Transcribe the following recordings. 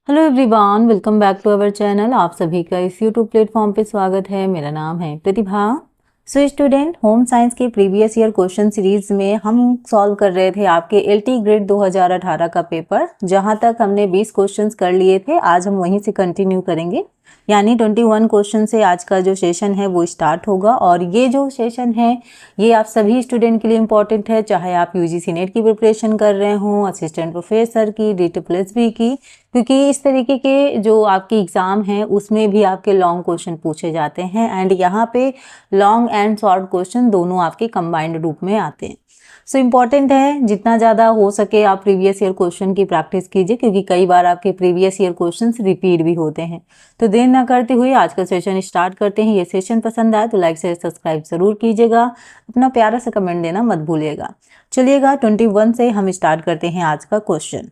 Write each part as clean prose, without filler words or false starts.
Hello everyone, welcome back to our channel. आप सभी का इस यूट्यूब प्लेटफॉर्म पे स्वागत है। मेरा नाम है प्रतिभा। सो स्टूडेंट, होम साइंस के प्रीवियस ईयर क्वेश्चन सीरीज में हम सॉल्व कर रहे थे आपके एलटी ग्रेड 2018 का पेपर। जहां तक हमने 20 क्वेश्चंस कर लिए थे, आज हम वहीं से कंटिन्यू करेंगे। यानी 21 क्वेश्चन से आज का जो सेशन है वो स्टार्ट होगा। और ये जो सेशन है ये आप सभी स्टूडेंट के लिए इम्पॉर्टेंट है, चाहे आप यूजीसी नेट की प्रिपरेशन कर रहे हों, असिस्टेंट प्रोफेसर की, DT+B की, क्योंकि इस तरीके के जो आपके एग्ज़ाम हैं उसमें भी आपके लॉन्ग क्वेश्चन पूछे जाते हैं। एंड यहाँ पे लॉन्ग एंड शॉर्ट क्वेश्चन दोनों आपके कंबाइंड रूप में आते हैं। सो इम्पॉर्टेंट है जितना ज़्यादा हो सके आप प्रीवियस ईयर क्वेश्चन की प्रैक्टिस कीजिए, क्योंकि कई बार आपके प्रीवियस ईयर क्वेश्चन रिपीट भी होते हैं। तो देर ना करते हुए आज का सेशन स्टार्ट करते हैं। ये सेशन पसंद आए तो लाइक शेयर सब्सक्राइब जरूर कीजिएगा, अपना प्यारा सा कमेंट देना मत भूलिएगा। चलिएगा 21 से हम स्टार्ट करते हैं आज का क्वेश्चन।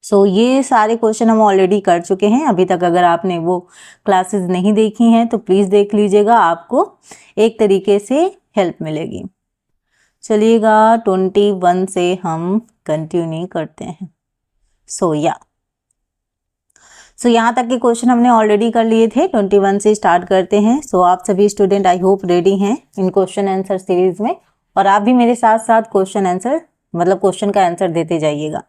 सो ये सारे क्वेश्चन हम ऑलरेडी कर चुके हैं। अभी तक अगर आपने वो क्लासेस नहीं देखी हैं तो प्लीज़ देख लीजिएगा, आपको एक तरीके से हेल्प मिलेगी। चलिएगा 21 से हम कंटिन्यू करते हैं। सो यहाँ तक के क्वेश्चन हमने ऑलरेडी कर लिए थे। 21 से स्टार्ट करते हैं। सो आप सभी स्टूडेंट आई होप रेडी हैं इन क्वेश्चन आंसर सीरीज में, और आप भी मेरे साथ साथ क्वेश्चन आंसर क्वेश्चन का आंसर देते जाइएगा।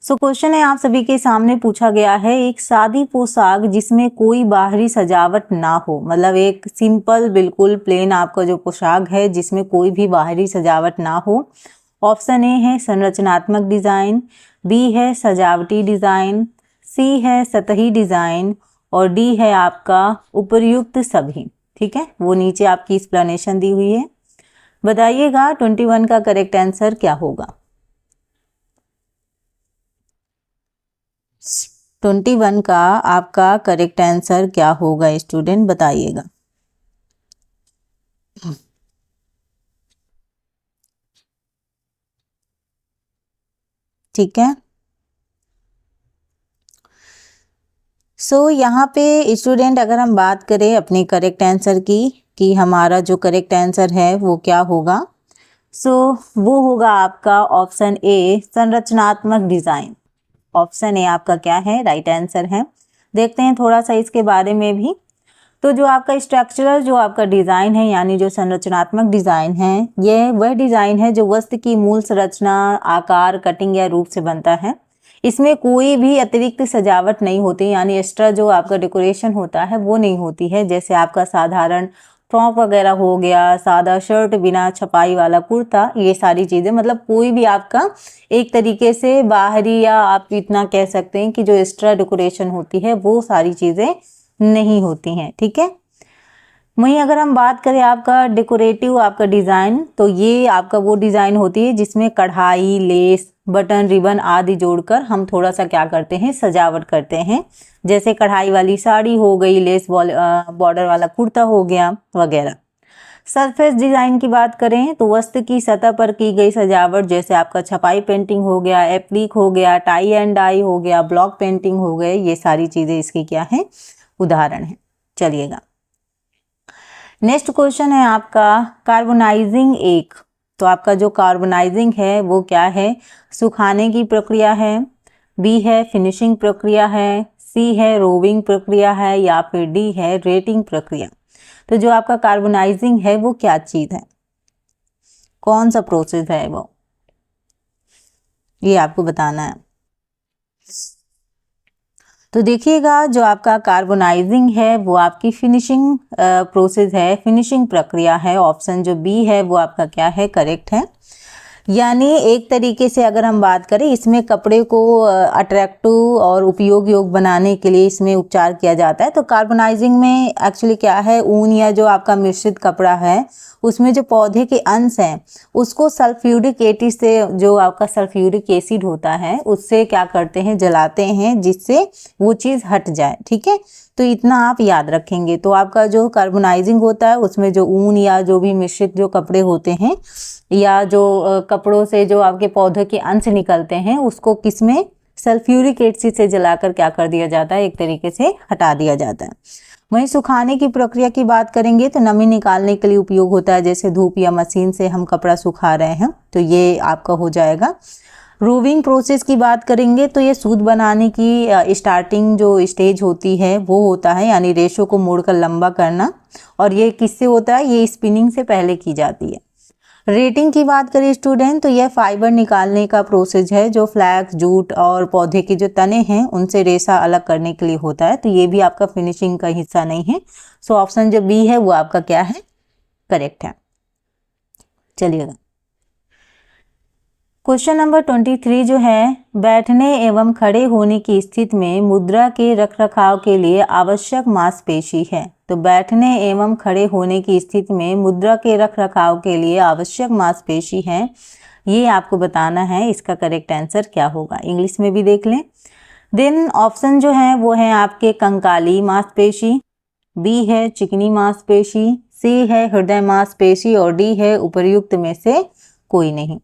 सो क्वेश्चन है आप सभी के सामने पूछा गया है, एक सादी पोशाक जिसमें कोई बाहरी सजावट ना हो, मतलब एक सिंपल बिल्कुल प्लेन आपका जो पोशाक है जिसमें कोई भी बाहरी सजावट ना हो। ऑप्शन ए है संरचनात्मक डिज़ाइन, बी है सजावटी डिज़ाइन, सी है सतही डिज़ाइन, और डी है आपका उपर्युक्त सभी। ठीक है, वो नीचे आपकी एक्सप्लेनेशन दी हुई है। बताइएगा 21 का करेक्ट आंसर क्या होगा। 21 का आपका करेक्ट आंसर क्या होगा स्टूडेंट, बताइएगा। ठीक है, सो यहाँ पे स्टूडेंट अगर हम बात करें अपने करेक्ट आंसर की कि हमारा जो करेक्ट आंसर है वो क्या होगा, सो वो होगा आपका ऑप्शन ए संरचनात्मक डिज़ाइन। ऑप्शन ए आपका क्या है, राइट आंसर है। देखते हैं थोड़ा सा इसके बारे में भी। तो जो आपका स्ट्रक्चरल जो आपका डिज़ाइन है, यानी जो संरचनात्मक डिज़ाइन है, ये वह डिज़ाइन है जो वस्तु की मूल संरचना, आकार, कटिंग या रूप से बनता है। इसमें कोई भी अतिरिक्त सजावट नहीं होती, यानी एक्स्ट्रा जो आपका डेकोरेशन होता है वो नहीं होती है। जैसे आपका साधारण फ्रॉक वगैरह हो गया, सादा शर्ट बिना छपाई वाला कुर्ता, ये सारी चीज़ें, मतलब कोई भी आपका एक तरीके से बाहरी, या आप इतना कह सकते हैं कि जो एक्स्ट्रा डेकोरेशन होती है वो सारी चीज़ें नहीं होती हैं। ठीक है, वहीं अगर हम बात करें आपका डेकोरेटिव आपका डिज़ाइन, तो ये आपका वो डिज़ाइन होती है जिसमें कढ़ाई, लेस, बटन, रिबन आदि जोड़कर हम थोड़ा सा क्या करते हैं, सजावट करते हैं। जैसे कढ़ाई वाली साड़ी हो गई, लेस बॉर्डर वाला कुर्ता हो गया वगैरह। सरफेस डिज़ाइन की बात करें तो वस्तु की सतह पर की गई सजावट, जैसे आपका छपाई पेंटिंग हो गया, एप्लिक हो गया, टाई एंड डाई हो गया, ब्लॉक पेंटिंग हो गए, ये सारी चीज़ें इसकी क्या है, उदाहरण है। चलिएगा नेक्स्ट क्वेश्चन है आपका कार्बोनाइजिंग एक। तो आपका जो कार्बोनाइजिंग है वो क्या है, सुखाने की प्रक्रिया है, बी है फिनिशिंग प्रक्रिया है, सी है रोविंग प्रक्रिया है, या फिर डी है रेटिंग प्रक्रिया। तो जो आपका कार्बोनाइजिंग है वो क्या चीज़ है, कौन सा प्रोसेस है वो, ये आपको बताना है। तो देखिएगा जो आपका कार्बोनाइजिंग है वो आपकी फिनिशिंग प्रोसेस है, फिनिशिंग प्रक्रिया है। ऑप्शन जो बी है वो आपका क्या है, करेक्ट है। यानी एक तरीके से अगर हम बात करें, इसमें कपड़े को अट्रैक्टिव और उपयोग योग बनाने के लिए इसमें उपचार किया जाता है। तो कार्बोनाइजिंग में एक्चुअली क्या है, ऊन या जो आपका मिश्रित कपड़ा है उसमें जो पौधे के अंश हैं उसको सल्फ्यूरिक एसिड से, जो आपका सल्फ्यूरिक एसिड होता है उससे क्या करते हैं, जलाते हैं, जिससे वो चीज़ हट जाए। ठीक है, तो इतना आप याद रखेंगे। तो आपका जो कार्बोनाइजिंग होता है उसमें जो ऊन या जो भी मिश्रित जो कपड़े होते हैं, या जो कपड़ों से जो आपके पौधे के अंश निकलते हैं, उसको किसमें, सल्फ्यूरिक एसिड से जलाकर क्या कर दिया जाता है, एक तरीके से हटा दिया जाता है। वहीं सुखाने की प्रक्रिया की बात करेंगे तो नमी निकालने के लिए उपयोग होता है, जैसे धूप या मशीन से हम कपड़ा सुखा रहे हैं, तो ये आपका हो जाएगा रूविंग प्रोसेस की बात करेंगे तो ये सूत बनाने की स्टार्टिंग जो स्टेज होती है वो होता है, यानी रेशो को मोड़कर लंबा करना, और ये किससे होता है, ये स्पिनिंग से पहले की जाती है। रेटिंग की बात करें स्टूडेंट तो यह फाइबर निकालने का प्रोसेस है जो फ्लैक्स, जूट और पौधे के जो तने हैं उनसे रेशा अलग करने के लिए होता है। तो ये भी आपका फिनिशिंग का हिस्सा नहीं है। सो ऑप्शन जो बी है वो आपका क्या है, करेक्ट है। चलिएगा क्वेश्चन नंबर 23 जो है, बैठने एवं खड़े होने की स्थिति में मुद्रा के रखरखाव के लिए आवश्यक मांसपेशी है। तो बैठने एवं खड़े होने की स्थिति में मुद्रा के रखरखाव के लिए आवश्यक मांसपेशी है, ये आपको बताना है। इसका करेक्ट आंसर क्या होगा, इंग्लिश में भी देख लें। देन ऑप्शन जो है वो है आपके कंकाली मांसपेशी, बी है चिकनी मांसपेशी, सी है हृदय मांसपेशी और डी है उपर्युक्त में से कोई नहीं।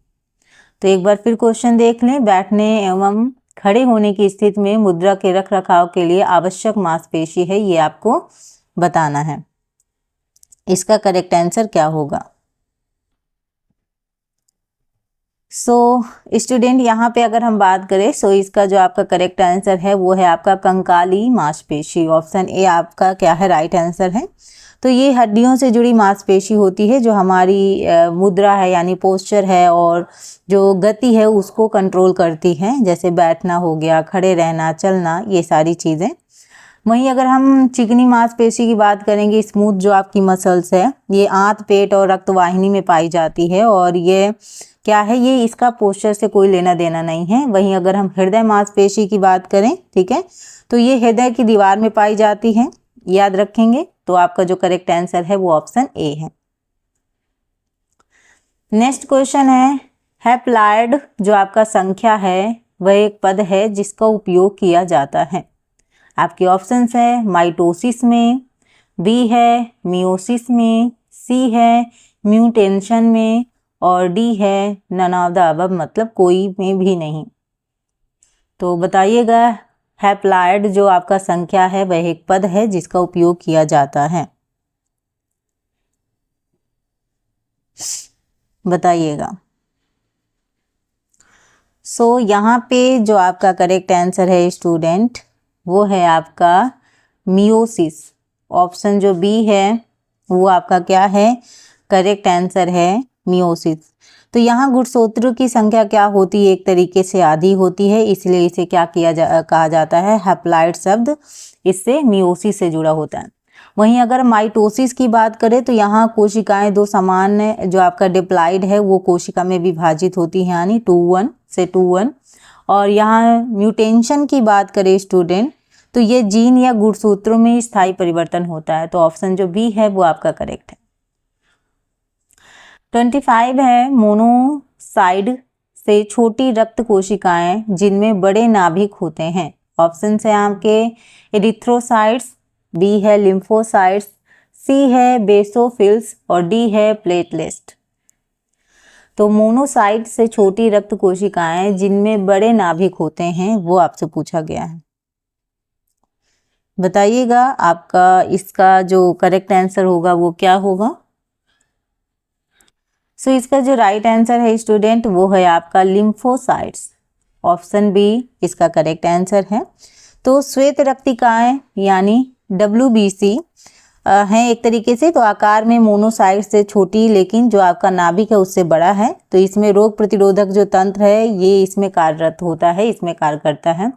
तो एक बार फिर क्वेश्चन देख लें, बैठने एवं खड़े होने की स्थिति में मुद्रा के रखरखाव के लिए आवश्यक मांसपेशी है, ये आपको बताना है। इसका करेक्ट आंसर क्या होगा। स्टूडेंट यहाँ पे अगर हम बात करें इसका जो आपका करेक्ट आंसर है वो है आपका कंकाली मांसपेशी। ऑप्शन ए आपका क्या है, राइट आंसर है। तो ये हड्डियों से जुड़ी मांसपेशी होती है जो हमारी मुद्रा है यानी पोस्चर है और जो गति है उसको कंट्रोल करती है, जैसे बैठना हो गया, खड़े रहना, चलना, ये सारी चीज़ें। वहीं अगर हम चिकनी मांसपेशी की बात करेंगे, स्मूथ जो आपकी मसल्स है, ये आंत, पेट और रक्तवाहिनी में पाई जाती है और ये क्या है, ये इसका पोस्चर से कोई लेना देना नहीं है। वहीं अगर हम हृदय मांसपेशी की बात करें, ठीक है, तो ये हृदय की दीवार में पाई जाती है, याद रखेंगे। तो आपका जो करेक्ट आंसर है वो ऑप्शन ए है। नेक्स्ट क्वेश्चन है, हैप्लॉइड जो आपका संख्या है वह एक पद है जिसका उपयोग किया जाता है। आपके ऑप्शंस है माइटोसिस में, बी है मियोसिस में, सी है म्यूटेशन में और डी है नन ऑफ द अबव, मतलब कोई में भी नहीं। तो बताइएगा, हैप्लॉइड जो आपका संख्या है वह एक पद है जिसका उपयोग किया जाता है, बताइएगा। यहाँ पे जो आपका करेक्ट आंसर है स्टूडेंट वो है आपका मियोसिस। ऑप्शन जो बी है वो आपका क्या है, करेक्ट आंसर है मियोसिस। तो यहाँ गुणसूत्रों की संख्या क्या होती है, एक तरीके से आधी होती है, इसलिए इसे क्या कहा जाता है, हैप्लॉइड शब्द इससे मियोसिस से जुड़ा होता है। वहीं अगर माइटोसिस की बात करें तो यहाँ कोशिकाएं दो समान जो आपका डिप्लॉइड है वो कोशिका में विभाजित होती हैं, यानी 2:1 से 2:1। और यहाँ म्यूटेशन की बात करें स्टूडेंट तो ये जीन या गुणसूत्रों में स्थायी परिवर्तन होता है। तो ऑप्शन जो बी है वो आपका करेक्ट है। 25 है, मोनोसाइड से छोटी रक्त कोशिकाएं जिनमें बड़े नाभिक होते हैं। ऑप्शन है आपके एरिथ्रोसाइट्स, बी है लिम्फोसाइट्स, सी है बेसोफिल्स और डी है प्लेटलेट्स। तो मोनोसाइट से छोटी रक्त कोशिकाएं जिनमें बड़े नाभिक होते हैं वो आपसे पूछा गया है, बताइएगा आपका इसका जो करेक्ट आंसर होगा वो क्या होगा। इसका जो राइट आंसर है स्टूडेंट वो है आपका लिम्फोसाइट्स। ऑप्शन बी इसका करेक्ट आंसर है। तो श्वेत रक्तिकाएं यानी WBC हैं एक तरीके से, तो आकार में मोनोसाइट से छोटी लेकिन जो आपका नाभिक है उससे बड़ा है। तो इसमें रोग प्रतिरोधक जो तंत्र है ये इसमें कार्यरत होता है, इसमें कार्य करता है।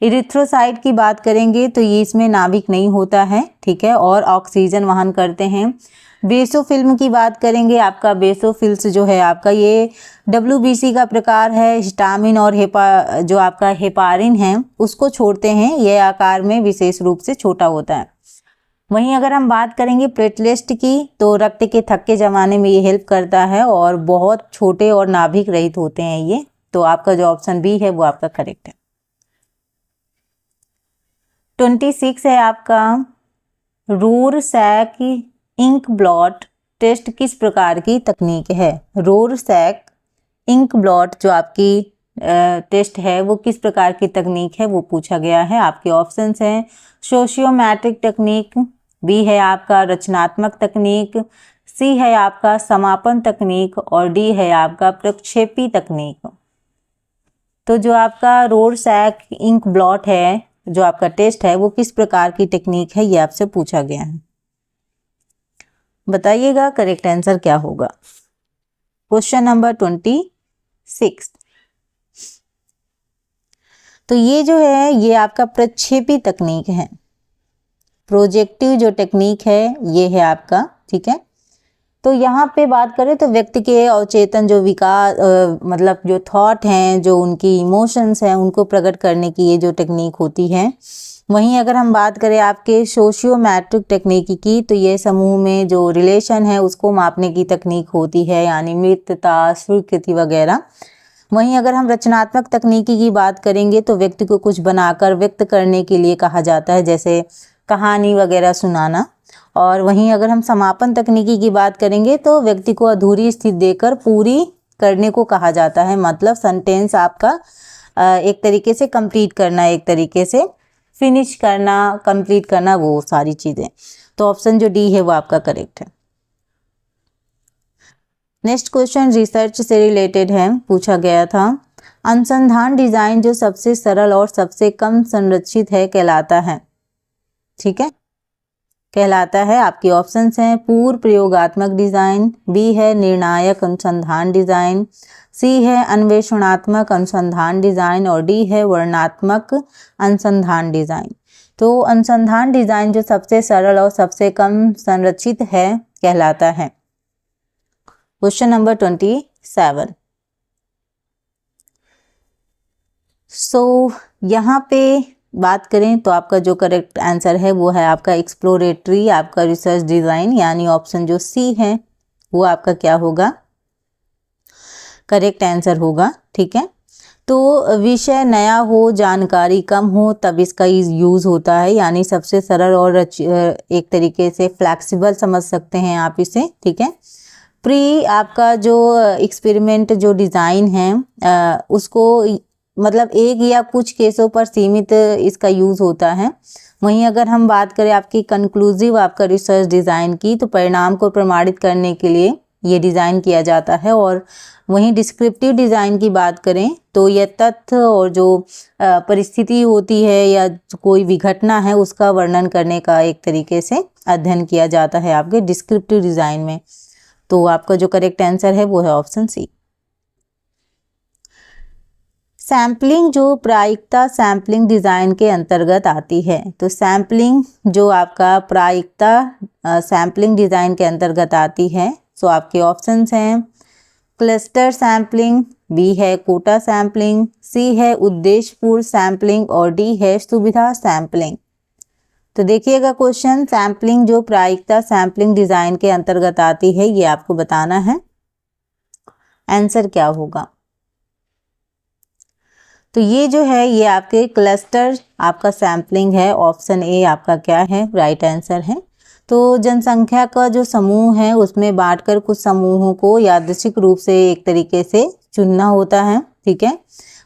इरिथ्रोसाइट की बात करेंगे तो ये इसमें नाभिक नहीं होता है, ठीक है, और ऑक्सीजन वहन करते हैं। बेसोफिल्म की बात करेंगे, आपका बेसोफिल्स जो है आपका ये WBC का प्रकार है। हिस्टामिन और जो आपका हेपारिन है उसको छोड़ते हैं, यह आकार में विशेष रूप से छोटा होता है। वहीं अगर हम बात करेंगे प्लेटलेट्स की तो रक्त के थक्के जमाने में ये हेल्प करता है और बहुत छोटे और नाभिक रहित होते हैं ये। तो आपका जो ऑप्शन बी है वो आपका करेक्ट है। 26 है आपका, रोरसैक इंक ब्लॉट टेस्ट किस प्रकार की तकनीक है। रोरसैक इंक ब्लॉट जो आपकी टेस्ट है वो किस प्रकार की तकनीक है वो पूछा गया है। आपके ऑप्शंस हैं सोशियोमेट्रिक टेक्निक, बी है आपका रचनात्मक तकनीक, सी है आपका समापन तकनीक और डी है आपका प्रक्षेपी तकनीक। तो जो आपका रोरसैक इंक ब्लॉट है, जो आपका टेस्ट है, वो किस प्रकार की टेक्निक है, ये आपसे पूछा गया है। बताइएगा करेक्ट आंसर क्या होगा। Question number 26। तो ये जो है ये आपका प्रक्षेपी तकनीक है, प्रोजेक्टिव जो टेक्निक है ये है आपका, ठीक है। तो यहाँ पे बात करें तो व्यक्ति के अवचेतन जो विकास मतलब जो थॉट हैं, जो उनकी इमोशंस हैं, उनको प्रकट करने की ये जो टेक्निक होती है। वहीं अगर हम बात करें आपके सोशियोमेट्रिक टेक्निक की, तो ये समूह में जो रिलेशन है उसको मापने की तकनीक होती है, यानी मित्रता, स्वीकृति वगैरह। वहीं अगर हम रचनात्मक तकनीकी की बात करेंगे तो व्यक्ति को कुछ बनाकर व्यक्त करने के लिए कहा जाता है, जैसे कहानी वगैरह सुनाना। और वहीं अगर हम समापन तकनीकी की बात करेंगे तो व्यक्ति को अधूरी स्थिति देकर पूरी करने को कहा जाता है, मतलब सेंटेंस आपका एक तरीके से कंप्लीट करना, एक तरीके से फिनिश करना, कंप्लीट करना, वो सारी चीज़ें। तो ऑप्शन जो डी है वो आपका करेक्ट है। नेक्स्ट क्वेश्चन रिसर्च से रिलेटेड है, पूछा गया था अनुसंधान डिजाइन जो सबसे सरल और सबसे कम संरचित है कहलाता है, ठीक है, कहलाता है। आपके ऑप्शंस हैं पूर्व प्रयोगात्मक डिजाइन, बी है निर्णायक अनुसंधान डिजाइन, सी है अन्वेषणात्मक अनुसंधान डिजाइन और डी है वर्णनात्मक अनुसंधान डिजाइन। तो अनुसंधान डिजाइन जो सबसे सरल और सबसे कम संरचित है कहलाता है। Question number 27। यहाँ पे बात करें तो आपका जो करेक्ट आंसर है वो है आपका एक्सप्लोरेटरी, आपका रिसर्च डिजाइन, यानी ऑप्शन जो सी है वो आपका क्या होगा, करेक्ट आंसर होगा, ठीक है। तो विषय नया हो, जानकारी कम हो, तब इसका यूज होता है, यानी सबसे सरल और एक तरीके से फ्लैक्सिबल समझ सकते हैं आप इसे, ठीक है। प्री आपका जो एक्सपेरिमेंट जो डिज़ाइन है उसको मतलब एक या कुछ केसों पर सीमित इसका यूज़ होता है। वहीं अगर हम बात करें आपकी कंक्लूसिव आपका रिसर्च डिज़ाइन की, तो परिणाम को प्रमाणित करने के लिए ये डिज़ाइन किया जाता है। और वहीं डिस्क्रिप्टिव डिज़ाइन की बात करें तो यह तथ्य और जो परिस्थिति होती है या कोई भी घटना है उसका वर्णन करने का एक तरीके से अध्ययन किया जाता है आपके डिस्क्रिप्टिव डिज़ाइन में। तो आपका जो करेक्ट आंसर है वो है ऑप्शन सी। सैम्पलिंग जो प्रायिकता सैम्पलिंग डिज़ाइन के अंतर्गत आती है, तो सैम्पलिंग जो आपका प्रायिकता सैम्पलिंग डिज़ाइन के अंतर्गत आती है। सो आपके ऑप्शंस हैं क्लस्टर सैम्पलिंग, बी है कोटा सैम्पलिंग, सी है उद्देश्यपूर्ण सैम्पलिंग और डी है सुविधा सैम्पलिंग। तो देखिएगा क्वेश्चन, सैम्पलिंग जो प्रायिकता सैम्पलिंग डिज़ाइन के अंतर्गत आती है ये आपको बताना है, आंसर क्या होगा। तो ये जो है ये आपके क्लस्टर आपका सैम्पलिंग है, ऑप्शन ए आपका क्या है, राइट आंसर है। तो जनसंख्या का जो समूह है उसमें बांटकर कुछ समूहों को यादृच्छिक रूप से एक तरीके से चुनना होता है, ठीक है।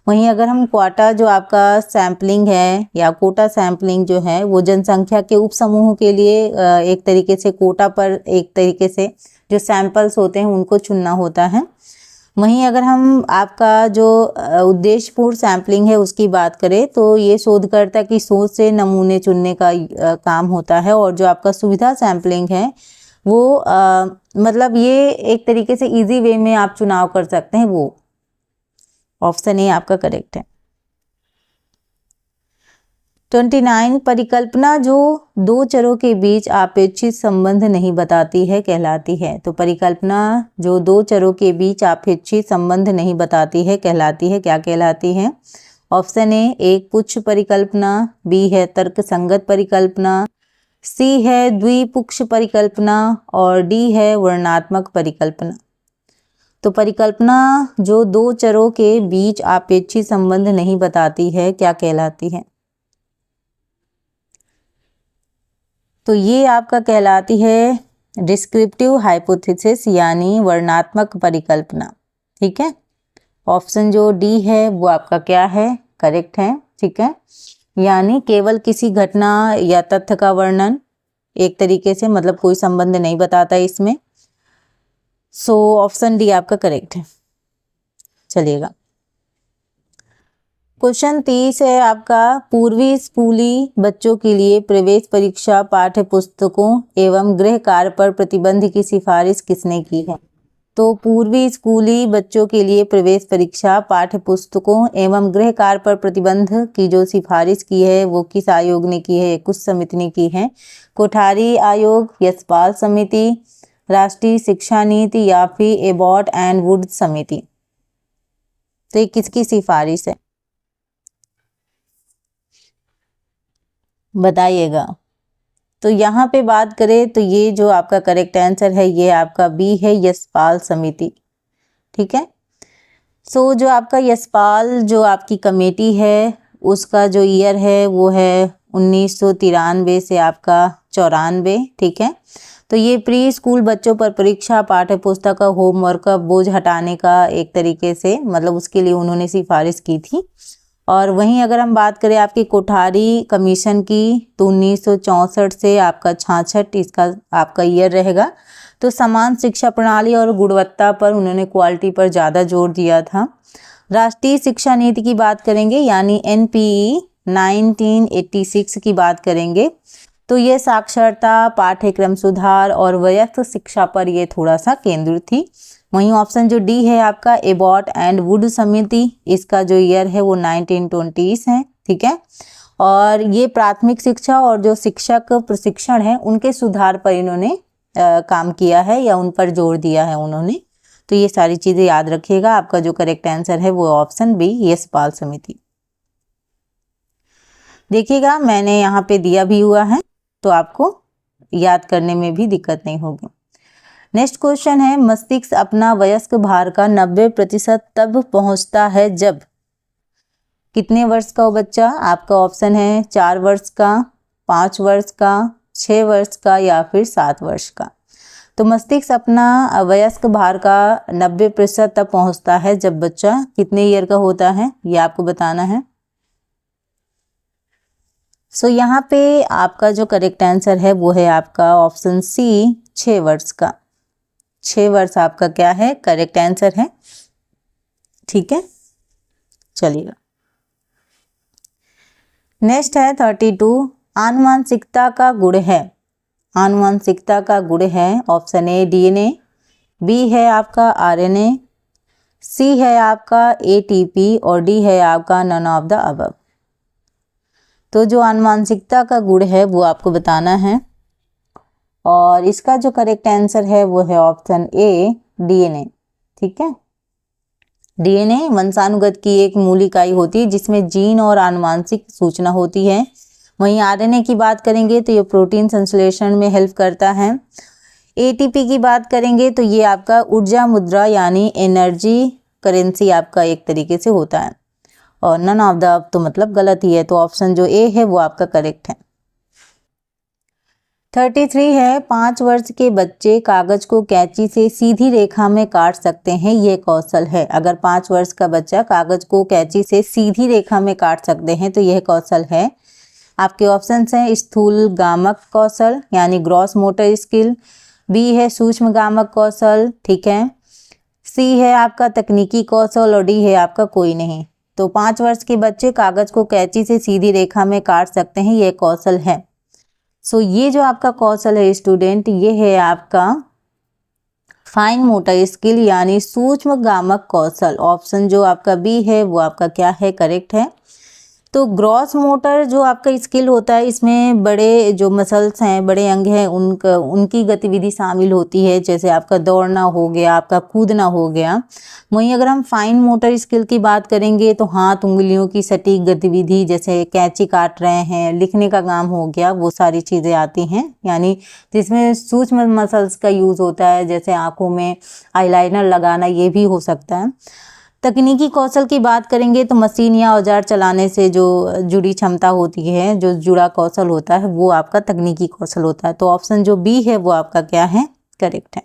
वहीं अगर हम क्वाटा जो आपका सैम्पलिंग है या कोटा सैम्पलिंग जो है वो जनसंख्या के उप समूहों के लिए एक तरीके से कोटा पर एक तरीके से जो सैंपल्स होते हैं उनको चुनना होता है। वहीं अगर हम आपका जो उद्देश्यपूर्ण सैम्पलिंग है उसकी बात करें तो ये शोधकर्ता की सोच से नमूने चुनने का काम होता है। और जो आपका सुविधा सैम्पलिंग है वो मतलब ये एक तरीके से इजी वे में आप चुनाव कर सकते हैं, वो ऑप्शन ए आपका करेक्ट है। 29 परिकल्पना जो दो चरों के बीच अपेक्षित संबंध नहीं बताती है कहलाती है। तो परिकल्पना जो दो चरों के बीच अपेक्षित संबंध नहीं बताती है कहलाती है, क्या कहलाती है। ऑप्शन ए एक पुच्छ परिकल्पना, बी है तर्क संगत परिकल्पना, सी है द्विपुक्ष परिकल्पना और डी है वर्णनात्मक परिकल्पना। तो परिकल्पना जो दो चरों के बीच अपेक्षित संबंध नहीं बताती है क्या कहलाती है। तो ये आपका कहलाती है डिस्क्रिप्टिव हाइपोथेसिस यानी वर्णनात्मक परिकल्पना, ठीक है। ऑप्शन जो डी है वो आपका क्या है, करेक्ट है, ठीक है। यानी केवल किसी घटना या तथ्य का वर्णन एक तरीके से, मतलब कोई संबंध नहीं बताता इसमें। सो ऑप्शन डी आपका करेक्ट है। चलिएगा क्वेश्चन 30 है आपका, पूर्वी स्कूली बच्चों के लिए प्रवेश परीक्षा पाठ्य पुस्तकों एवं गृह कार्य पर प्रतिबंध की सिफारिश किसने की है? तो पूर्वी स्कूली बच्चों के लिए प्रवेश परीक्षा पाठ्य पुस्तकों एवं गृह कार्य पर प्रतिबंध की जो सिफारिश की है वो किस आयोग ने की है? कुछ समिति ने की है। कोठारी आयोग, यशपाल समिति, राष्ट्रीय शिक्षा नीति या फिर एबॉट एंड वुड समिति। तो ये किसकी सिफारिश है बताइएगा। तो यहाँ पे बात करें तो ये जो आपका करेक्ट आंसर है ये आपका बी है, यशपाल समिति। ठीक है। सो जो आपका यशपाल जो आपकी कमेटी है उसका जो ईयर है वो है 1993 से आपका 94। ठीक है। तो ये प्री स्कूल बच्चों पर परीक्षा पाठ्य पुस्तक का होमवर्क का बोझ हटाने का एक तरीके से मतलब उसके लिए उन्होंने सिफारिश की थी। और वहीं अगर हम बात करें आपकी कोठारी कमीशन की तो 1964 से आपका 66 इसका आपका ईयर रहेगा। तो समान शिक्षा प्रणाली और गुणवत्ता पर उन्होंने क्वालिटी पर ज़्यादा जोर दिया था। राष्ट्रीय शिक्षा नीति की बात करेंगे यानी NPE 1986 की बात करेंगे तो ये साक्षरता, पाठ्यक्रम सुधार और वयस्क शिक्षा पर ये थोड़ा सा केंद्रित थी। वहीं ऑप्शन जो डी है आपका एबॉट एंड वुड समिति, इसका जो ईयर है वो 1920 है। ठीक है। और ये प्राथमिक शिक्षा और जो शिक्षक प्रशिक्षण है उनके सुधार पर इन्होंने काम किया है या उन पर जोर दिया है उन्होंने। तो ये सारी चीज़ें याद रखिएगा। आपका जो करेक्ट आंसर है वो ऑप्शन बी, यशपाल समिति। देखिएगा मैंने यहाँ पे दिया भी हुआ है तो आपको याद करने में भी दिक्कत नहीं होगी। नेक्स्ट क्वेश्चन है, मस्तिष्क अपना वयस्क भार का 90% तब पहुंचता है जब कितने वर्ष का हो बच्चा? आपका ऑप्शन है 4 वर्ष का, 5 वर्ष का, 6 वर्ष का या फिर 7 वर्ष का। तो मस्तिष्क अपना वयस्क भार का 90% तक पहुंचता है जब बच्चा कितने ईयर का होता है ये आपको बताना है। सो यहाँ पे आपका जो करेक्ट आंसर है वो है आपका ऑप्शन सी, 6 वर्ष का। 6 वर्ष आपका क्या है? करेक्ट आंसर है। ठीक है, चलिएगा। नेक्स्ट है 32, आनुवांशिकता का गुण है। आनुवांशिकता का गुण है ऑप्शन ए DNA, बी है आपका RNA, सी है आपका ATP और डी है आपका नन ऑफ द अबव। तो जो आनुवांशिकता का गुण है वो आपको बताना है और इसका जो करेक्ट आंसर है वो है ऑप्शन ए, DNA। ठीक है। DNA वंशानुगत की एक मूल इकाई होती है जिसमें जीन और आनुवांशिक सूचना होती है। वहीं RNA की बात करेंगे तो ये प्रोटीन संश्लेषण में हेल्प करता है। ATP की बात करेंगे तो ये आपका ऊर्जा मुद्रा यानी एनर्जी करेंसी आपका एक तरीके से होता है। और नन ऑफ द अब तो मतलब गलत ही है। तो ऑप्शन जो ए है वो आपका करेक्ट है। 33 है, 5 वर्ष के बच्चे कागज को कैंची से सीधी रेखा में काट सकते हैं, ये कौशल है। अगर 5 वर्ष का बच्चा कागज को कैंची से सीधी रेखा में काट सकते हैं तो यह कौशल है। आपके ऑप्शंस हैं स्थूल गामक कौशल यानी ग्रॉस मोटर स्किल, बी है सूक्ष्म गामक कौशल, ठीक है, सी है आपका तकनीकी कौशल और डी है आपका कोई नहीं। तो 5 वर्ष के बच्चे कागज को कैंची से सीधी रेखा में काट सकते हैं, यह कौशल है। सो ये जो आपका कौशल है स्टूडेंट, ये है आपका फाइन मोटर स्किल यानी सूक्ष्म गामक कौशल। ऑप्शन जो आपका बी है वो आपका क्या है? करेक्ट है। तो ग्रॉस मोटर जो आपका स्किल होता है इसमें बड़े जो मसल्स हैं, बड़े अंग हैं, उनकी गतिविधि शामिल होती है। जैसे आपका दौड़ना हो गया, आपका कूदना हो गया। वहीं अगर हम फाइन मोटर स्किल की बात करेंगे तो हाथ उंगलियों की सटीक गतिविधि, जैसे कैंची काट रहे हैं, लिखने का काम हो गया, वो सारी चीज़ें आती हैं। यानी जिसमें सूक्ष्म मसल्स का यूज़ होता है, जैसे आँखों में आईलाइनर लगाना, ये भी हो सकता है। तकनीकी कौशल की बात करेंगे तो मशीन या औजार चलाने से जो जुड़ी क्षमता होती है, जो जुड़ा कौशल होता है, वो आपका तकनीकी कौशल होता है। तो ऑप्शन जो बी है वो आपका क्या है? करेक्ट है।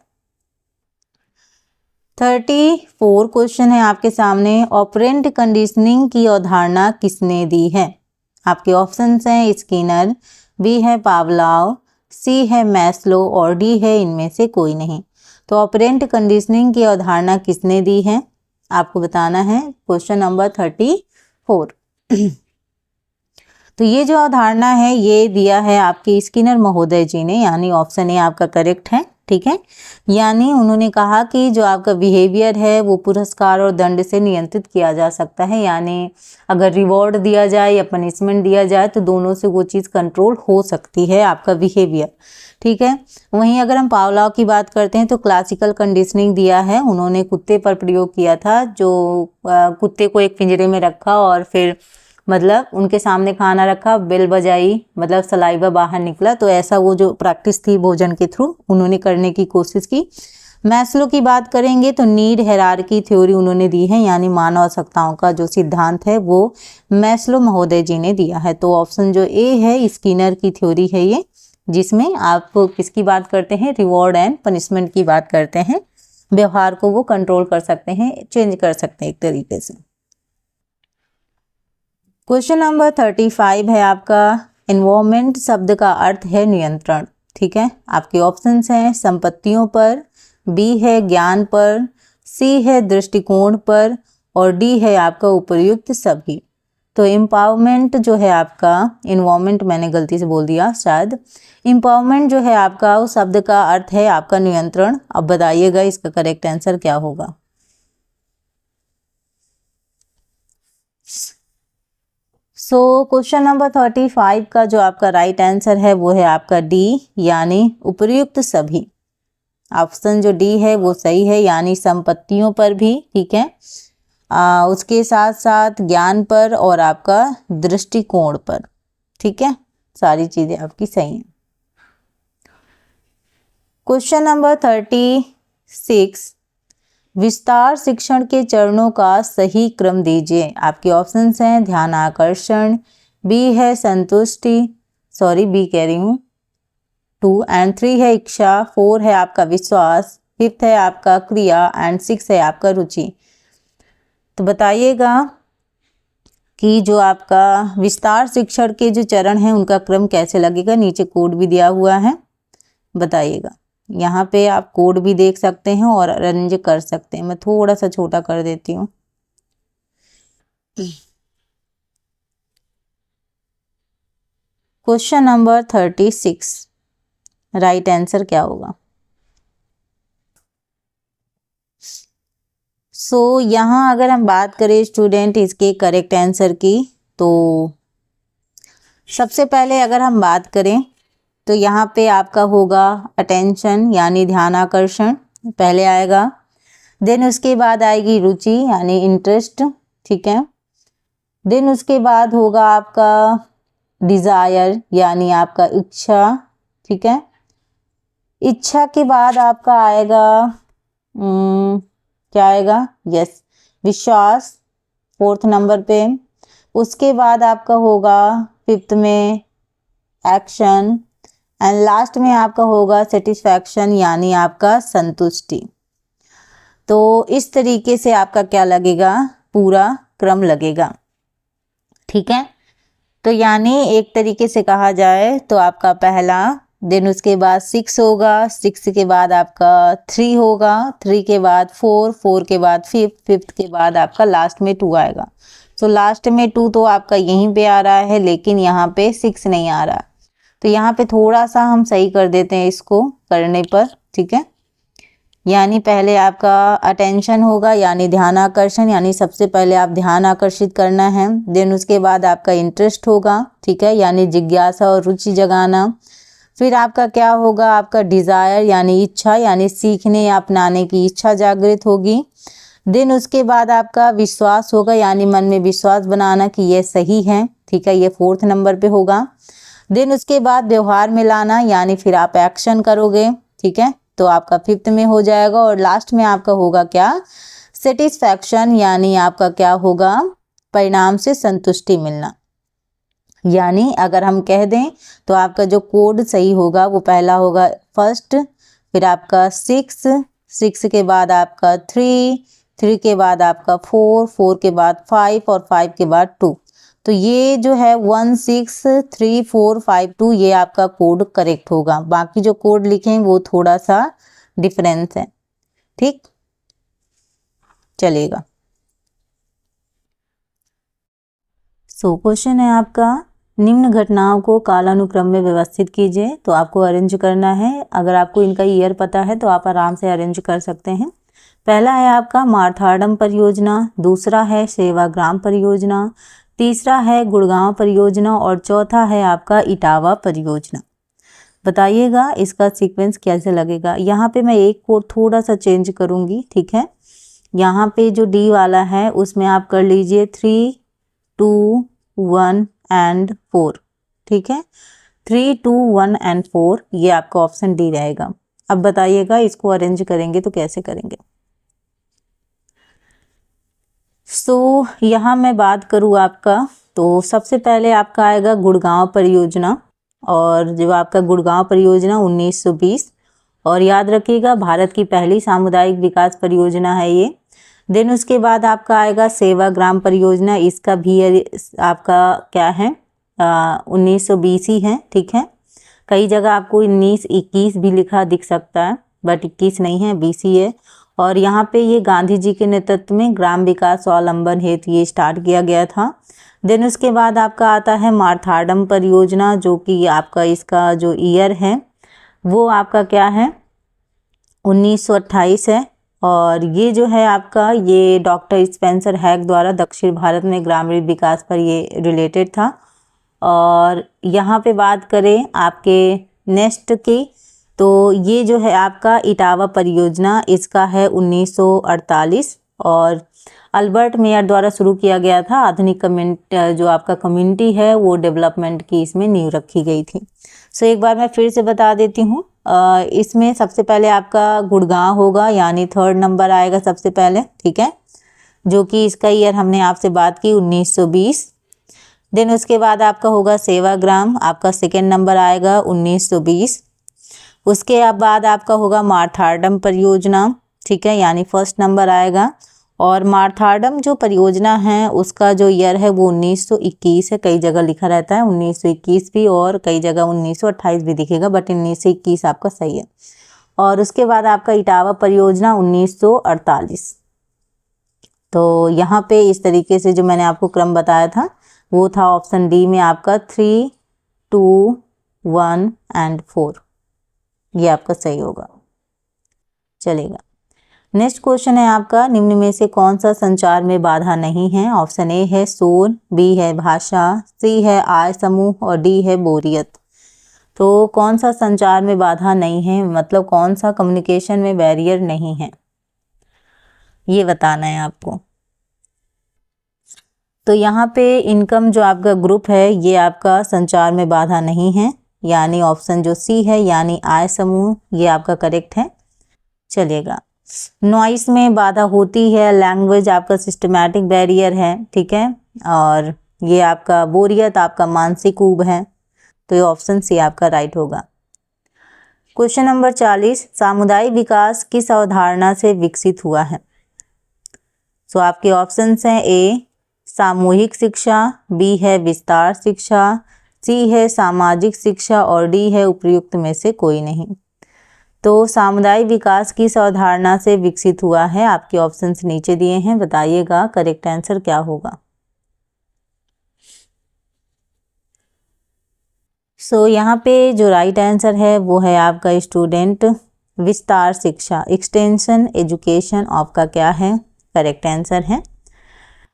34 क्वेश्चन है आपके सामने, ऑपरेंट कंडीशनिंग की अवधारणा किसने दी है? आपके ऑप्शंस हैं स्किनर, बी है पावलोव, सी है मैस्लो और डी है इनमें से कोई नहीं। तो ऑपरेंट कंडीशनिंग की अवधारणा किसने दी है आपको बताना है। Question number 34। तो ये जो अवधारणा है ये दिया है आपके स्किनर महोदय जी ने, यानी ऑप्शन ए आपका करेक्ट है। ठीक है, यानी उन्होंने कहा कि जो आपका बिहेवियर है वो पुरस्कार और दंड से नियंत्रित किया जा सकता है, यानी अगर रिवॉर्ड दिया जाए या पनिशमेंट दिया जाए तो दोनों से वो चीज़ कंट्रोल हो सकती है, आपका बिहेवियर। ठीक है, वहीं अगर हम पावलोव की बात करते हैं तो क्लासिकल कंडीशनिंग दिया है, उन्होंने कुत्ते पर प्रयोग किया था, जो कुत्ते को एक पिंजरे में रखा और फिर मतलब उनके सामने खाना रखा, बेल बजाई, मतलब सलाइवा बाहर निकला, तो ऐसा वो जो प्रैक्टिस थी भोजन के थ्रू उन्होंने करने की कोशिश की। मैस्लो की बात करेंगे तो नीड हायरार्की थ्योरी उन्होंने दी है, यानी मानव आवश्यकताओं का जो सिद्धांत है वो मैस्लो महोदय जी ने दिया है। तो ऑप्शन जो ए है स्किनर की थ्योरी है ये, जिसमें आप किसकी बात करते हैं, रिवॉर्ड एंड पनिशमेंट की बात करते हैं, व्यवहार को वो कंट्रोल कर सकते हैं, चेंज कर सकते हैं एक तरीके से। क्वेश्चन नंबर 35 है आपका, एनवायरमेंट शब्द का अर्थ है नियंत्रण। ठीक है, आपके ऑप्शंस हैं संपत्तियों पर, बी है ज्ञान पर, सी है दृष्टिकोण पर, और डी है आपका उपर्युक्त सभी। तो एम्पावरमेंट जो है आपका, एनवायरमेंट मैंने गलती से बोल दिया शायद, एम्पावरमेंट जो है आपका उस शब्द का अर्थ है आपका नियंत्रण। अब बताइएगा इसका करेक्ट आंसर क्या होगा। सो क्वेश्चन नंबर 35 का जो आपका राइट आंसर है वो है आपका डी, यानी उपर्युक्त सभी। ऑप्शन जो डी है वो सही है, यानी संपत्तियों पर भी। ठीक है, उसके साथ साथ ज्ञान पर और आपका दृष्टिकोण पर। ठीक है, सारी चीजें आपकी सही हैं। क्वेश्चन नंबर 36, विस्तार शिक्षण के चरणों का सही क्रम दीजिए। आपके ऑप्शंस हैं ध्यान आकर्षण, बी है संतुष्टि, सॉरी बी कह रही हूँ 2, एंड 3 है इच्छा, 4 है आपका विश्वास, 5 है आपका क्रिया, एंड 6 है आपका रुचि। तो बताइएगा कि जो आपका विस्तार शिक्षण के जो चरण हैं उनका क्रम कैसे लगेगा। नीचे कोड भी दिया हुआ है, बताइएगा। यहाँ पे आप कोड भी देख सकते हैं और अरेंज कर सकते हैं। मैं थोड़ा सा छोटा कर देती हूँ। क्वेश्चन नंबर 36, राइट आंसर क्या होगा। सो यहाँ अगर हम बात करें स्टूडेंट इसके करेक्ट आंसर की, तो सबसे पहले अगर हम बात करें तो यहाँ पे आपका होगा अटेंशन, यानी ध्यान आकर्षण पहले आएगा। देन उसके बाद आएगी रुचि, यानी इंटरेस्ट। ठीक है, देन उसके बाद होगा आपका डिजायर, यानी आपका इच्छा। ठीक है, इच्छा के बाद आपका आएगा क्या आएगा, यस विश्वास 4th नंबर पे। उसके बाद आपका होगा 5th में एक्शन, एंड लास्ट में आपका होगा सेटिस्फैक्शन, यानी आपका संतुष्टि। तो इस तरीके से आपका क्या लगेगा, पूरा क्रम लगेगा। ठीक है, तो यानी एक तरीके से कहा जाए तो आपका पहला, देन उसके बाद 6 होगा, 6 के बाद आपका 3 होगा, 3 के बाद 4, 4 के बाद 5, 5 के बाद आपका लास्ट में 2 आएगा। तो लास्ट में 2 तो आपका यहीं पे आ रहा है, लेकिन यहाँ पे 6 नहीं आ रहा, तो यहाँ पे थोड़ा सा हम सही कर देते हैं इसको करने पर। ठीक है, यानी पहले आपका अटेंशन होगा, यानी ध्यान आकर्षण, यानी सबसे पहले आप ध्यान आकर्षित करना है। देन उसके बाद आपका इंटरेस्ट होगा, ठीक है, यानी जिज्ञासा और रुचि जगाना। फिर आपका क्या होगा, आपका डिज़ायर यानी इच्छा, यानी सीखने या अपनाने की इच्छा जागृत होगी। देन उसके बाद आपका विश्वास होगा, यानी मन में विश्वास बनाना कि यह सही है। ठीक है, ये 4th नंबर पे होगा। देन उसके बाद व्यवहार में लाना, यानी फिर आप एक्शन करोगे। ठीक है, तो आपका 5th में हो जाएगा। और लास्ट में आपका होगा क्या, सेटिस्फैक्शन, यानी आपका क्या होगा, परिणाम से संतुष्टि मिलना। यानी अगर हम कह दें तो आपका जो कोड सही होगा वो पहला होगा फर्स्ट, फिर आपका 6, 6 के बाद आपका 3, 3 के बाद आपका 4, 4 के बाद 5 और 5 के बाद 2। तो ये जो है 1 6 3 4 5 2 ये आपका कोड करेक्ट होगा। बाकी जो कोड लिखें वो थोड़ा सा डिफरेंस है। ठीक, चलेगा। सो क्वेश्चन है आपका, निम्न घटनाओं को कालानुक्रम में व्यवस्थित कीजिए। तो आपको अरेंज करना है। अगर आपको इनका ईयर पता है तो आप आराम से अरेंज कर सकते हैं। पहला है आपका मार्थाडम परियोजना, दूसरा है सेवाग्राम परियोजना, तीसरा है गुड़गांव परियोजना और चौथा है आपका इटावा परियोजना। बताइएगा इसका सीक्वेंस कैसे लगेगा। यहाँ पे मैं एक को थोड़ा सा चेंज करूँगी, ठीक है। यहाँ पे जो डी वाला है उसमें आप कर लीजिए 3, 2, 1 एंड 4, ठीक है। 3, 2, 1 एंड 4 ये आपका ऑप्शन डी रहेगा। अब बताइएगा इसको अरेंज करेंगे तो कैसे करेंगे। सो यहाँ मैं बात करूँ आपका, तो सबसे पहले आपका आएगा गुड़गांव परियोजना, और जो आपका गुड़गांव परियोजना 1920, और याद रखिएगा भारत की पहली सामुदायिक विकास परियोजना है ये। देन उसके बाद आपका आएगा सेवाग्राम परियोजना, इसका भी आपका क्या है 1920 ही है, ठीक है। कई जगह आपको 1921 भी लिखा दिख सकता है, बट 21 नहीं है, 20 ही है। और यहाँ पे ये गांधी जी के नेतृत्व में ग्राम विकास स्वावलंबन हेतु ये स्टार्ट किया गया था। देन उसके बाद आपका आता है मार्थाडम परियोजना, जो कि आपका इसका जो ईयर है वो आपका क्या है 1928 है। और ये जो है आपका ये डॉक्टर स्पेंसर हैग द्वारा दक्षिण भारत में ग्रामीण विकास पर ये रिलेटेड था। और यहाँ पे बात करें आपके नेक्स्ट की, तो ये जो है आपका इटावा परियोजना, इसका है 1948 और अल्बर्ट मेयर द्वारा शुरू किया गया था। आधुनिक जो आपका कम्युनिटी है वो डेवलपमेंट की इसमें नींव रखी गई थी। सो एक बार मैं फिर से बता देती हूँ। इसमें सबसे पहले आपका गुड़गांव होगा, यानी 3rd नंबर आएगा सबसे पहले, ठीक है, जो कि इसका ईयर हमने आपसे बात की 1920। देन उसके बाद आपका होगा सेवाग्राम, आपका 2nd नंबर आएगा 1920। उसके बाद आपका होगा मार्थाडम परियोजना, ठीक है, यानी 1st नंबर आएगा। और मार्थाडम जो परियोजना है उसका जो ईयर है वो 1921 है। कई जगह लिखा रहता है 1921 भी, और कई जगह 1928 भी दिखेगा, बट 1921 आपका सही है। और उसके बाद आपका इटावा परियोजना 1948। तो यहाँ पे इस तरीके से जो मैंने आपको क्रम बताया था वो था ऑप्शन डी में आपका 3, 2, 1 एंड 4, ये आपका सही होगा, चलेगा। नेक्स्ट क्वेश्चन है आपका, निम्न में से कौन सा संचार में बाधा नहीं है। ऑप्शन ए है शोर, बी है भाषा, सी है आय समूह और डी है बोरियत। तो कौन सा संचार में बाधा नहीं है, मतलब कौन सा कम्युनिकेशन में बैरियर नहीं है, ये बताना है आपको। तो यहाँ पे इनकम जो आपका ग्रुप है ये आपका संचार में बाधा नहीं है, यानी ऑप्शन जो सी है यानी आय समूह, ये आपका करेक्ट है, चलेगा। नॉइस में बाधा होती है, लैंग्वेज आपका सिस्टमैटिक बैरियर है, ठीक है, और ये आपका बोरियत आपका मानसिक ऊब है, तो ये ऑप्शन सी आपका राइट होगा। क्वेश्चन नंबर 40, सामुदायिक विकास किस अवधारणा से विकसित हुआ है। तो आपके ऑप्शंस हैं ए सामूहिक शिक्षा, बी है विस्तार शिक्षा, सी है सामाजिक शिक्षा और डी है उपयुक्त में से कोई नहीं। तो सामुदायिक विकास किस अवधारणा से विकसित हुआ है, आपके ऑप्शंस नीचे दिए हैं, बताइएगा करेक्ट आंसर क्या होगा। सो यहाँ पे जो राइट आंसर है वो है आपका स्टूडेंट विस्तार शिक्षा, एक्सटेंशन एजुकेशन आपका क्या है, करेक्ट आंसर है।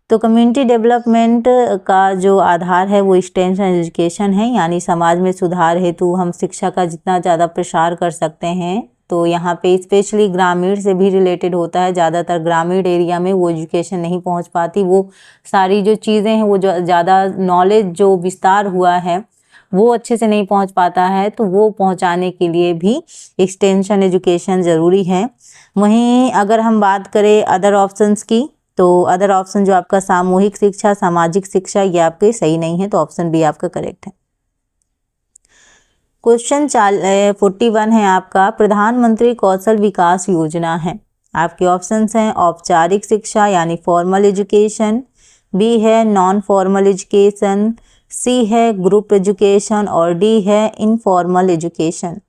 तो कम्युनिटी डेवलपमेंट का जो आधार है वो एक्सटेंशन एजुकेशन है, यानी समाज में सुधार हेतु हम शिक्षा का जितना ज़्यादा प्रसार कर सकते हैं। तो यहाँ पे स्पेशली ग्रामीण से भी रिलेटेड होता है, ज़्यादातर ग्रामीण एरिया में वो एजुकेशन नहीं पहुँच पाती, वो सारी जो चीज़ें हैं वो जो ज़्यादा नॉलेज जो विस्तार हुआ है वो अच्छे से नहीं पहुँच पाता है, तो वो पहुँचाने के लिए भी एक्सटेंशन एजुकेशन ज़रूरी है। वहीं अगर हम बात करें अदर ऑप्शंस की, तो अदर ऑप्शन जो आपका सामूहिक शिक्षा सामाजिक शिक्षा ये आपके सही नहीं है, तो ऑप्शन बी आपका करेक्ट है। क्वेश्चन 41 है आपका, प्रधानमंत्री कौशल विकास योजना है। आपके ऑप्शंस हैं औपचारिक शिक्षा यानी फॉर्मल एजुकेशन, बी है नॉन फॉर्मल एजुकेशन, सी है ग्रुप एजुकेशन और डी है इनफॉर्मल एजुकेशन।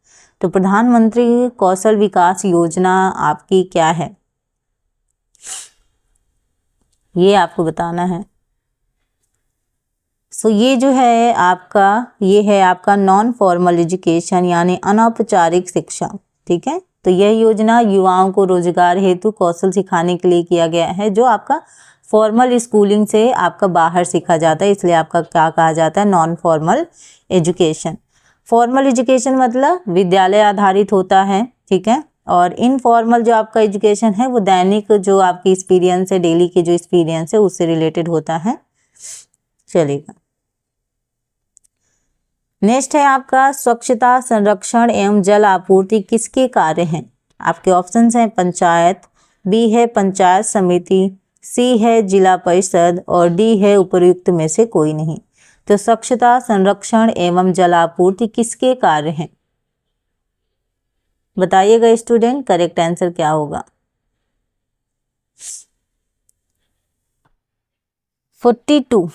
तो प्रधानमंत्री कौशल विकास योजना आपकी क्या है, ये आपको बताना है। सो ये जो है आपका, ये है आपका नॉन फॉर्मल एजुकेशन यानी अनौपचारिक शिक्षा, ठीक है। तो यह योजना युवाओं को रोजगार हेतु कौशल सिखाने के लिए किया गया है, जो आपका फॉर्मल स्कूलिंग से आपका बाहर सीखा जाता है, इसलिए आपका क्या कहा जाता है, non formal education. Formal education मतलब विद्यालय आधारित होता है, ठीक है। और इनफॉर्मल जो आपका एजुकेशन है वो दैनिक जो आपकी एक्सपीरियंस है, डेली के जो एक्सपीरियंस है उससे रिलेटेड होता है। चलेगा, नेक्स्ट है आपका स्वच्छता संरक्षण एवं जल आपूर्ति किसके कार्य हैं। आपके ऑप्शंस हैं पंचायत, बी है पंचायत समिति, सी है जिला परिषद और डी है उपर्युक्त में से कोई नहीं। तो स्वच्छता संरक्षण एवं जल आपूर्ति किसके कार्य हैं, बताइएगा स्टूडेंट, करेक्ट आंसर क्या होगा। 42।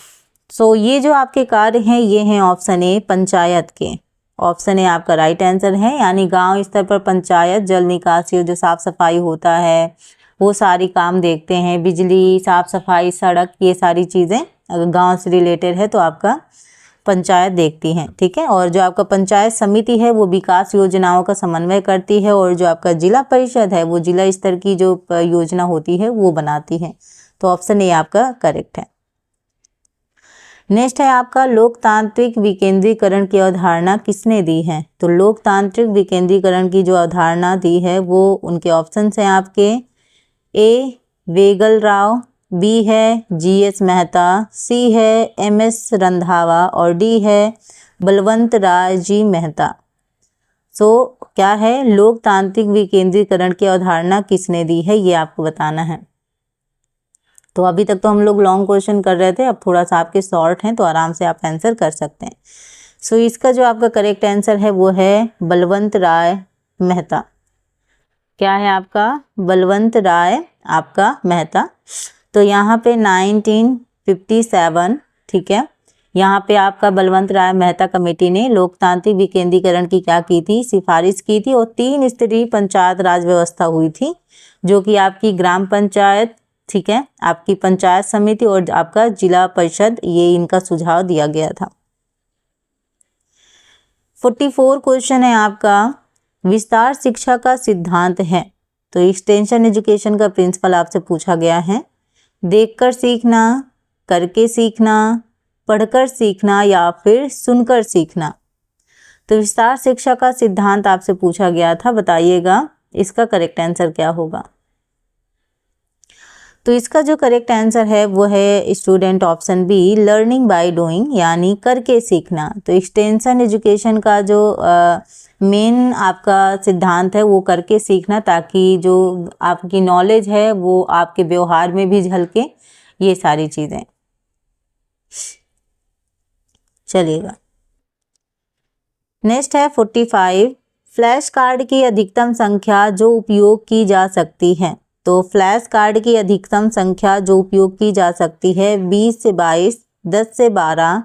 सो ये जो आपके कार्य हैं ये हैं ऑप्शन ए पंचायत के, ऑप्शन ए आपका राइट आंसर है। यानी गांव स्तर पर पंचायत जल निकासी और जो साफ सफाई होता है वो सारी काम देखते हैं, बिजली, साफ सफाई, सड़क, ये सारी चीज़ें अगर गांव से रिलेटेड है तो आपका पंचायत देखती हैं, ठीक है। और जो आपका पंचायत समिति है वो विकास योजनाओं का समन्वय करती है, और जो आपका जिला परिषद है वो जिला स्तर की जो योजना होती है वो बनाती है। तो ऑप्शन ए आपका करेक्ट है। नेक्स्ट है आपका लोकतांत्रिक विकेंद्रीकरण की अवधारणा किसने दी है। तो लोकतांत्रिक विकेंद्रीकरण की जो अवधारणा दी है वो उनके ऑप्शंस हैं आपके, ए वेगल राव, बी है जीएस मेहता, सी है एमएस रंधावा और डी है बलवंत राय जी मेहता। सो क्या है, लोकतांत्रिक विकेंद्रीकरण की अवधारणा किसने दी है ये आपको बताना है। तो अभी तक तो हम लोग लॉन्ग क्वेश्चन कर रहे थे, अब थोड़ा सा आपके शॉर्ट हैं तो आराम से आप आंसर कर सकते हैं। सो इसका जो आपका करेक्ट आंसर है वो है बलवंत राय मेहता। क्या है आपका, बलवंत राय आपका मेहता। तो यहाँ पे 1957, ठीक है, यहाँ पे आपका बलवंत राय मेहता कमेटी ने लोकतांत्रिक विकेंद्रीकरण की क्या की थी, सिफारिश की थी, और 3 स्तरीय पंचायत राज व्यवस्था हुई थी, जो कि आपकी ग्राम पंचायत, ठीक है, आपकी पंचायत समिति और आपका जिला परिषद, ये इनका सुझाव दिया गया था। 44 क्वेश्चन है आपका, विस्तार शिक्षा का सिद्धांत है। तो एक्सटेंशन एजुकेशन का प्रिंसिपल आपसे पूछा गया है, देखकर सीखना, करके सीखना, पढ़कर सीखना या फिर सुनकर सीखना। तो विस्तार शिक्षा का सिद्धांत आपसे पूछा गया था, बताइएगा इसका करेक्ट आंसर क्या होगा। तो इसका जो करेक्ट आंसर है वो है student option B, learning by doing, यानी करके सीखना। तो एक्सटेंशन एजुकेशन का जो मेन आपका सिद्धांत है वो करके सीखना, ताकि जो आपकी नॉलेज है वो आपके व्यवहार में भी झलके, ये सारी चीज़ें। चलिएगा, नेक्स्ट है 45, फ्लैश कार्ड की अधिकतम संख्या जो उपयोग की जा सकती है। तो फ्लैश कार्ड की अधिकतम संख्या जो उपयोग की जा सकती है 20 से 22, 10 से 12,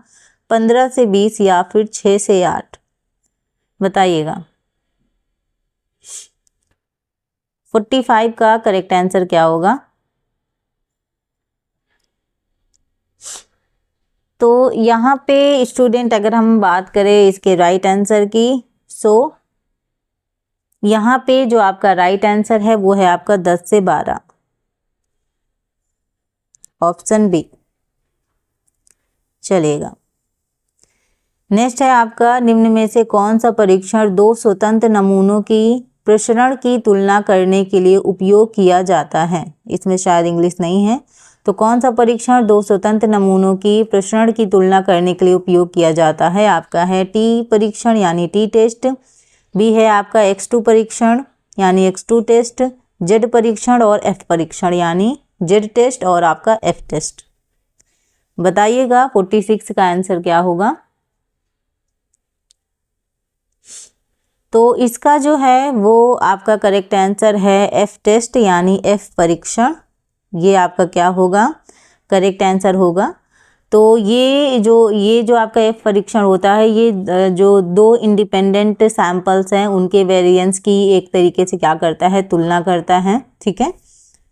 15 से 20 या फिर 6 से 8, बताइएगा। 45 का करेक्ट आंसर क्या होगा। तो यहाँ पे स्टूडेंट अगर हम बात करें इसके राइट आंसर की, सो यहाँ पे जो आपका राइट आंसर है वो है आपका 10 से 12, ऑप्शन बी। चलेगा, नेक्स्ट है आपका, निम्न में से कौन सा परीक्षण 2 स्वतंत्र नमूनों की प्रसरण की तुलना करने के लिए उपयोग किया जाता है। इसमें शायद इंग्लिश नहीं है, तो कौन सा परीक्षण 2 स्वतंत्र नमूनों की प्रसरण की तुलना करने के लिए उपयोग किया जाता है। आपका है टी परीक्षण यानी टी टेस्ट, बी है आपका X2 परीक्षण यानी X2 टेस्ट, जेड परीक्षण और एफ परीक्षण यानी जेड टेस्ट और आपका एफ टेस्ट। बताइएगा 46 का आंसर क्या होगा। तो इसका जो है वो आपका करेक्ट आंसर है एफ टेस्ट यानी एफ परीक्षण, ये आपका क्या होगा, करेक्ट आंसर होगा। तो ये जो आपका एफ परीक्षण होता है, ये जो 2 इंडिपेंडेंट सैंपल्स हैं उनके वेरिएंस की एक तरीके से क्या करता है, तुलना करता है, ठीक है,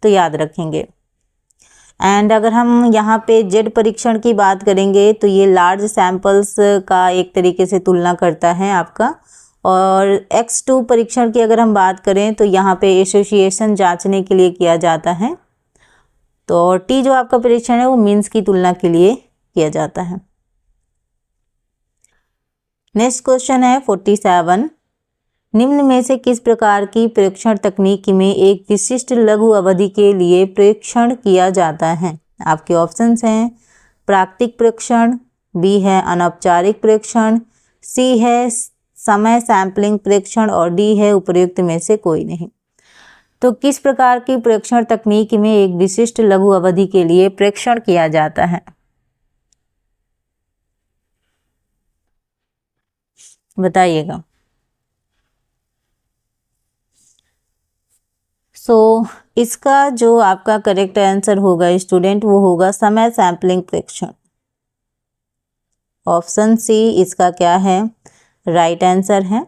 तो याद रखेंगे। एंड अगर हम यहाँ पे जेड परीक्षण की बात करेंगे तो ये लार्ज सैंपल्स का एक तरीके से तुलना करता है आपका। और X2 परीक्षण की अगर हम बात करें तो यहाँ पे एसोसिएशन जांचने के लिए किया जाता है। तो T जो आपका परीक्षण है वो मीन्स की तुलना के लिए किया जाता है। नेक्स्ट क्वेश्चन है 47। निम्न में से किस प्रकार की परीक्षण तकनीक में एक विशिष्ट लघु अवधि के लिए परीक्षण किया जाता है? आपके ऑप्शंस हैं प्राकृतिक परीक्षण, बी है अनौपचारिक परीक्षण, सी है समय सैंपलिंग परीक्षण और डी है उपर्युक्त में से कोई नहीं। तो किस प्रकार की परीक्षण तकनीक में एक विशिष्ट लघु अवधि के लिए परीक्षण किया जाता है? बताइएगा। इसका जो आपका करेक्ट आंसर होगा स्टूडेंट वो होगा समय सैंपलिंग परीक्षण। ऑप्शन सी इसका क्या है राइट आंसर है।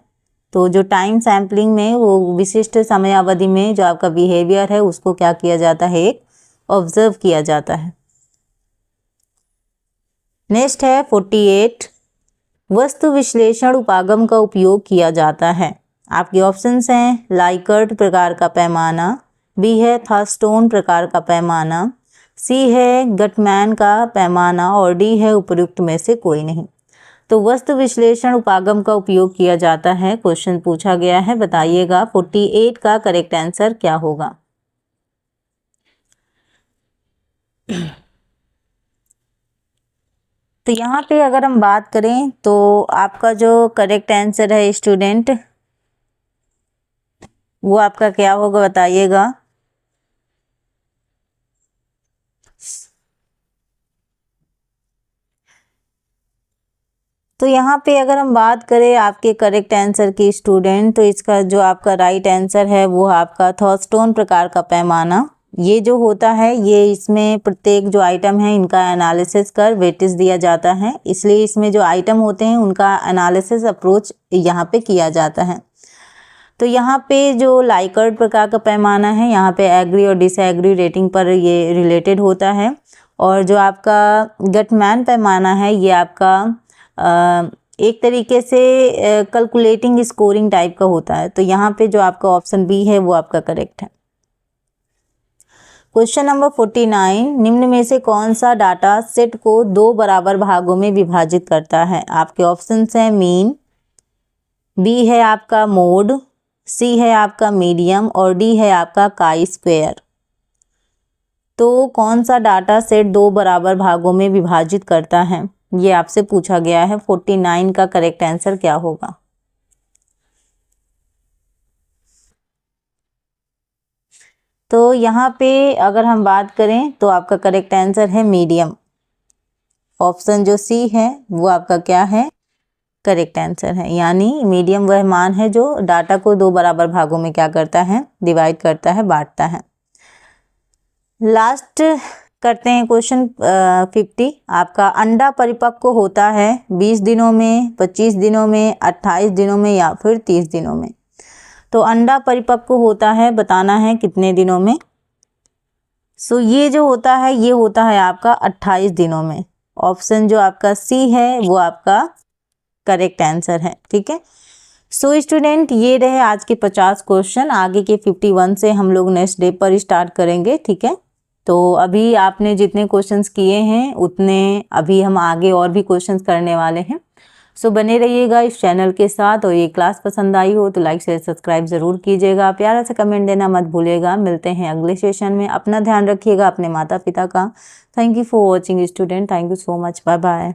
तो जो टाइम सैंपलिंग में वो विशिष्ट समय अवधि में जो आपका बिहेवियर है उसको क्या किया जाता है, एक ऑब्जर्व किया जाता है। नेक्स्ट है 48। वस्तु विश्लेषण उपागम का उपयोग किया जाता है। आपके ऑप्शंस हैं लाइकर्ट प्रकार का पैमाना, बी है थर्स्टोन प्रकार का पैमाना, सी है गटमैन का पैमाना और डी है उपर्युक्त में से कोई नहीं। तो वस्तु विश्लेषण उपागम का उपयोग किया जाता है, क्वेश्चन पूछा गया है, बताइएगा 48 का करेक्ट आंसर क्या होगा। तो यहाँ पे अगर हम बात करें तो आपका जो करेक्ट आंसर है स्टूडेंट वो आपका क्या होगा बताइएगा। तो यहाँ पे अगर हम बात करें आपके करेक्ट आंसर की स्टूडेंट तो इसका जो आपका राइट आंसर है वो आपका थर्स्टोन प्रकार का पैमाना। ये जो होता है ये इसमें प्रत्येक जो आइटम है इनका एनालिसिस कर वेटेज दिया जाता है, इसलिए इसमें जो आइटम होते हैं उनका एनालिसिस अप्रोच यहाँ पे किया जाता है। तो यहाँ पे जो लाइकर्ट प्रकार का पैमाना है यहाँ पे एग्री और डिसएग्री रेटिंग पर ये रिलेटेड होता है। और जो आपका गटमैन पैमाना है ये आपका एक तरीके से कैलकुलेटिंग स्कोरिंग टाइप का होता है। तो यहाँ पे जो आपका ऑप्शन बी है वो आपका करेक्ट है। Question number 49। निम्न में से कौन सा डाटा सेट को दो बराबर भागों में विभाजित करता है? आपके ऑप्शंस हैं मीन, बी है आपका मोड, सी है आपका मीडियम और डी है आपका काई स्क्वायर। तो कौन सा डाटा सेट दो बराबर भागों में विभाजित करता है ये आपसे पूछा गया है। 49 का करेक्ट आंसर क्या होगा? तो यहाँ पे अगर हम बात करें तो आपका करेक्ट आंसर है मीडियम। ऑप्शन जो सी है वो आपका क्या है करेक्ट आंसर है, यानी मीडियम वह मान है जो डाटा को दो बराबर भागों में क्या करता है डिवाइड करता है, बांटता है। लास्ट करते हैं क्वेश्चन 50। आपका अंडा परिपक्व होता है 20 दिनों में, 25 दिनों में, 28 दिनों में या फिर 30 दिनों में। तो अंडा परिपक्व होता है बताना है कितने दिनों में। सो ये जो होता है ये होता है आपका 28 दिनों में। ऑप्शन जो आपका सी है वो आपका करेक्ट आंसर है, ठीक है। सो स्टूडेंट ये रहे आज के 50 क्वेश्चन। आगे के 51 से हम लोग नेक्स्ट डे पर स्टार्ट करेंगे, ठीक है। तो अभी आपने जितने क्वेश्चंस किए हैं उतने अभी हम आगे और भी क्वेश्चंस करने वाले हैं। सो बने रहिएगा इस चैनल के साथ। और ये क्लास पसंद आई हो तो लाइक शेयर सब्सक्राइब ज़रूर कीजिएगा, प्यारा सा कमेंट देना मत भूलिएगा। मिलते हैं अगले सेशन में। अपना ध्यान रखिएगा, अपने माता पिता का। Thank you for watching student, thank you so much, bye bye.